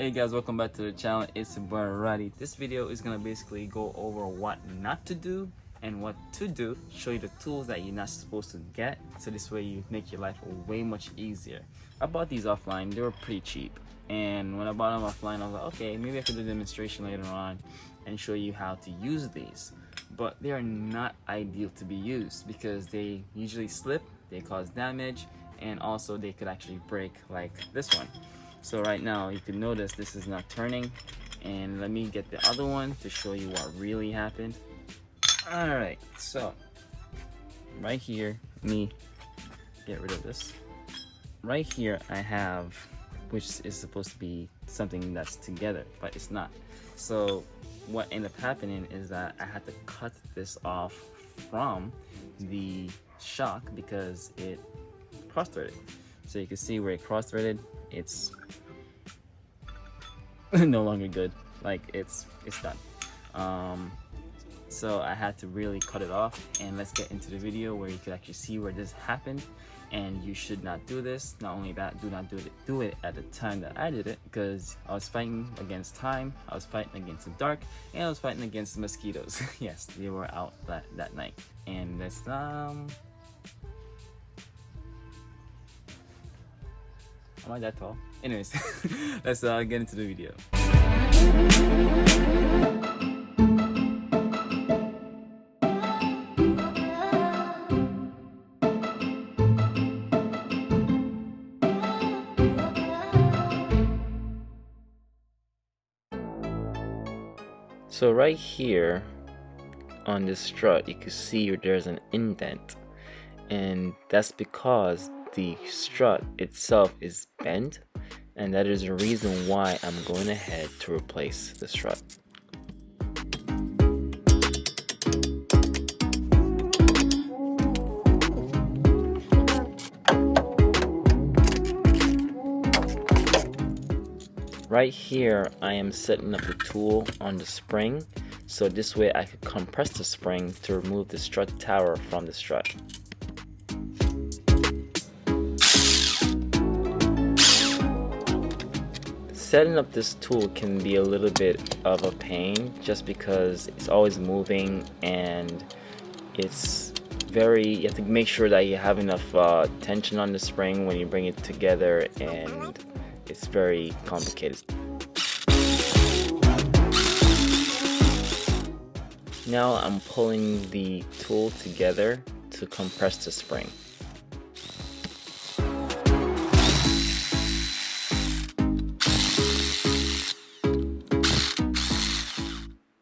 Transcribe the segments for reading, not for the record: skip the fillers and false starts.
Hey guys, welcome back to the channel. It's your boy Roddy. This video is gonna basically go over what not to do and what to do, show you the tools that you're not supposed to get, so this way you make your life way much easier. I bought these offline. They were pretty cheap, and when I bought them offline I was like, okay, maybe I could do a demonstration later on and show you how to use these, but they are not ideal to be used because they usually slip, they cause damage, and also they could actually break like this one. So right now you can notice this is not turning, and let me get the other one to show you what really happened. Alright, so right here, let me get rid of this. Right here I have, which is supposed to be something that's together, but it's not. So what ended up happening is that I had to cut this off from the shock because it cross-threaded. So you can see where it cross-threaded, it's no longer good. Like it's done. So I had to really cut it off, and let's get into the video where you can actually see where this happened. And you should not do this. Not only that, do not do it at the time that I did it, because I was fighting against time, I was fighting against the dark, and I was fighting against the mosquitoes. Yes, they were out that night. And let's am I that tall? Anyways, let's get into the video. So right here on this strut, you can see there's an indent, and that's because the strut itself is bent, and that is the reason why I'm going ahead to replace the strut. Right here I am setting up the tool on the spring, so this way I could compress the spring to remove the strut tower from the strut. Setting up this tool can be a little bit of a pain just because it's always moving, and it's you have to make sure that you have enough tension on the spring when you bring it together, and it's very complicated. Now I'm pulling the tool together to compress the spring.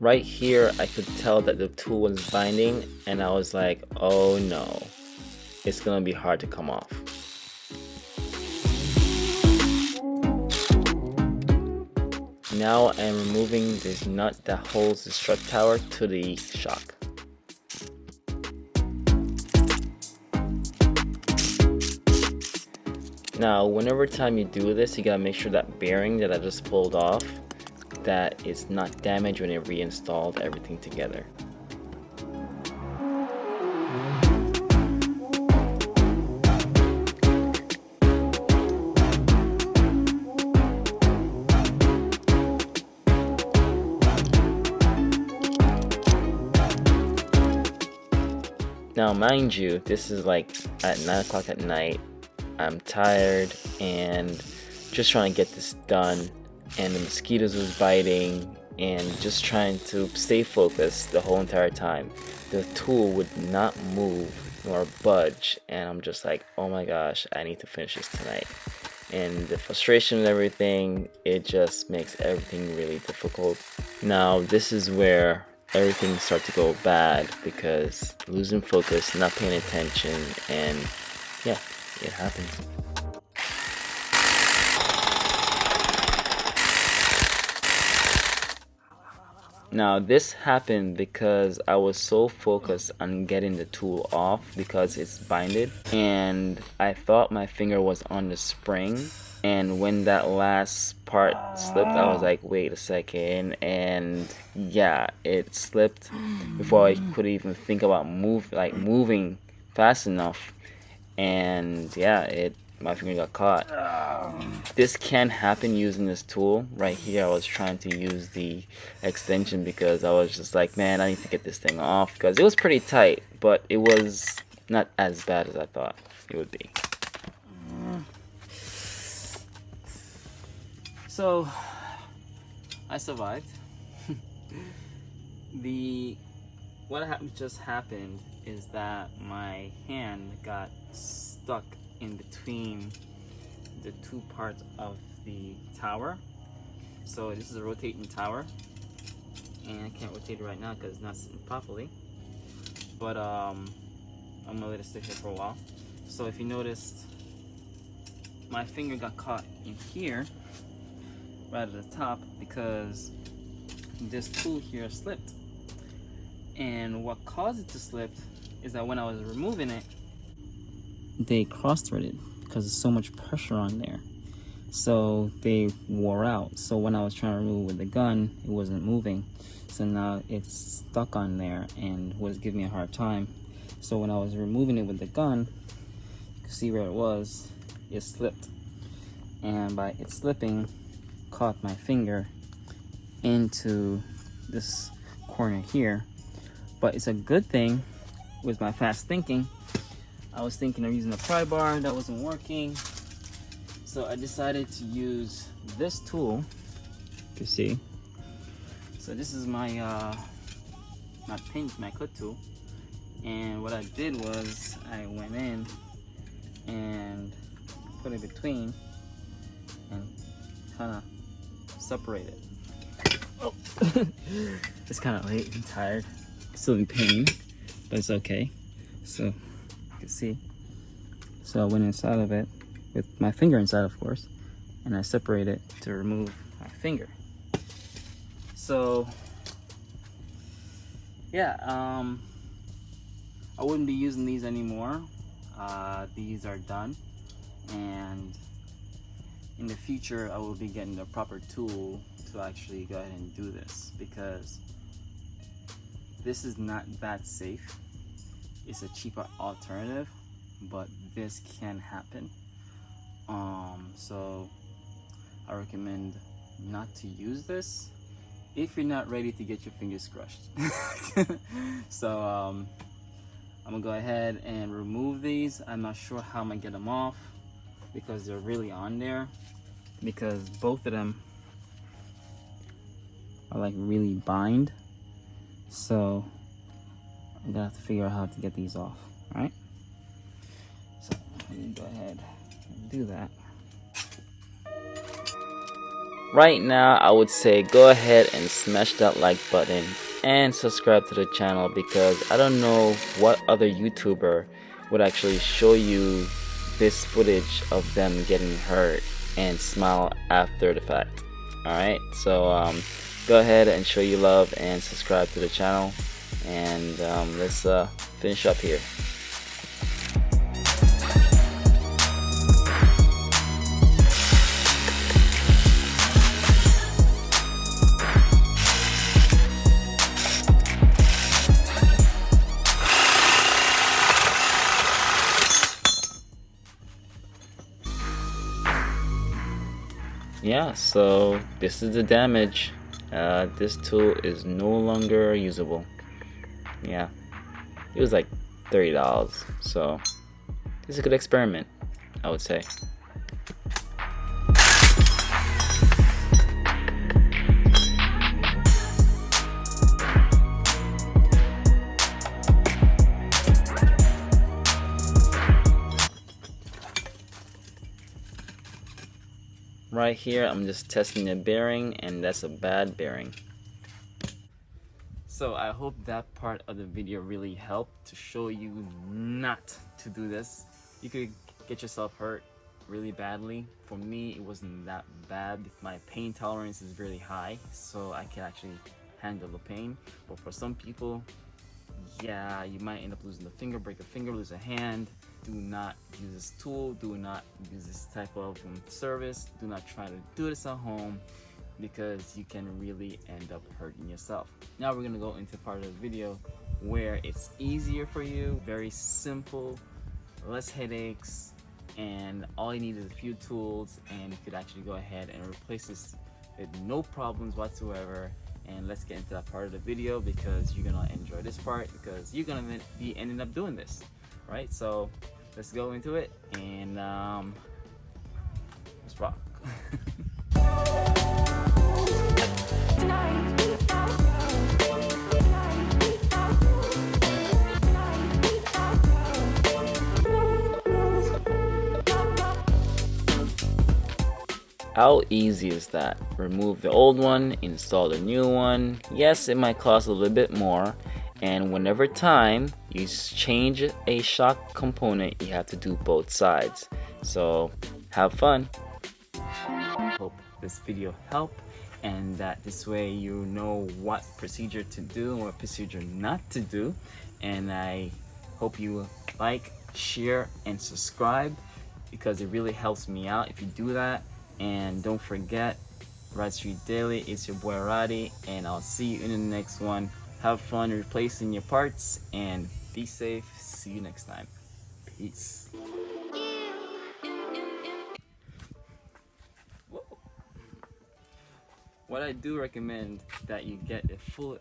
Right here I could tell that the tool was binding, and I was like, oh no, it's gonna be hard to come off. Now I'm removing this nut that holds the strut tower to the shock. Now whenever time you do this, you gotta make sure that bearing that I just pulled off, that it's not damaged when it reinstalled everything together. Now mind you, this is like at 9 o'clock at night. I'm tired and just trying to get this done, and the mosquitoes was biting, and just trying to stay focused the whole entire time. The tool would not move nor budge, and I'm just like, oh my gosh, I need to finish this tonight. And the frustration and everything, it just makes everything really difficult. Now this is where everything starts to go bad, because losing focus, not paying attention, and yeah, it happens. Now this happened because I was so focused on getting the tool off because it's binded, and I thought my finger was on the spring, and when that last part slipped I was like, wait a second, and yeah, it slipped before I could even think about moving fast enough, and yeah, it my finger got caught. This can happen using this tool right here. I was trying to use the extension because I was just like, man, I need to get this thing off, because it was pretty tight, but it was not as bad as I thought it would be. So I survived. What just happened is that my hand got stuck in between the two parts of the tower. So this is a rotating tower, and I can't rotate it right now because it's not sitting properly, but I'm gonna let it sit here for a while. So if you noticed, my finger got caught in here right at the top because this tool here slipped. And what caused it to slip is that when I was removing it, they cross-threaded because there's so much pressure on there. So they wore out. So when I was trying to remove it with the gun, it wasn't moving. So now it's stuck on there and was giving me a hard time. So when I was removing it with the gun, you can see where it was, it slipped. And by it slipping, caught my finger into this corner here. But it's a good thing with my fast thinking. I was thinking of using a pry bar, that wasn't working. So I decided to use this tool, you can see. So this is my my cut tool. And what I did was I went in and put it between and kind of separate it. Oh. It's kind of late and tired. Still in pain, but it's okay. So you can see. So I went inside of it with my finger inside, of course, and I separate it to remove my finger. So yeah, I wouldn't be using these anymore. These are done, and in the future I will be getting the proper tool to actually go ahead and do this, because this is not that safe. It's a cheaper alternative, but this can happen. So I recommend not to use this if you're not ready to get your fingers crushed. So I'm gonna go ahead and remove these. I'm not sure how I'm gonna get them off because they're really on there, because both of them are like really bind. So I'm gonna have to figure out how to get these off. All right, so let me go ahead and do that. Right now, I would say go ahead and smash that like button and subscribe to the channel, because I don't know what other YouTuber would actually show you this footage of them getting hurt and smile after the fact. Alright, so go ahead and show your love and subscribe to the channel, and let's finish up here. Yeah, so this is the damage. This tool is no longer usable. Yeah, it was like $30, so it's a good experiment, I would say. Right here, I'm just testing the bearing, and that's a bad bearing. So I hope that part of the video really helped to show you not to do this. You could get yourself hurt really badly. For me, it wasn't that bad. My pain tolerance is really high, so I can actually handle the pain. But for some people, yeah, you might end up losing the finger, break a finger, lose a hand. Do not use this tool. Do not use this type of service. Do not try to do this at home, because you can really end up hurting yourself. Now we're gonna go into part of the video where it's easier for you, very simple, less headaches, and all you need is a few tools, and you could actually go ahead and replace this with no problems whatsoever. And let's get into that part of the video, because you're gonna enjoy this part, because you're gonna be ending up doing this, right? So let's go into it, and let's rock. How easy is that? Remove the old one, install the new one. Yes, it might cost a little bit more, and whenever time you change a shock component, you have to do both sides. So have fun. Hope this video helped, and that this way you know what procedure to do and what procedure not to do. And I hope you like, share, and subscribe, because it really helps me out if you do that. And don't forget, Rod Street Daily, it's your boy Roddy, and I'll see you in the next one. Have fun replacing your parts, and be safe. See you next time. Peace. Whoa. What I do recommend that you get a full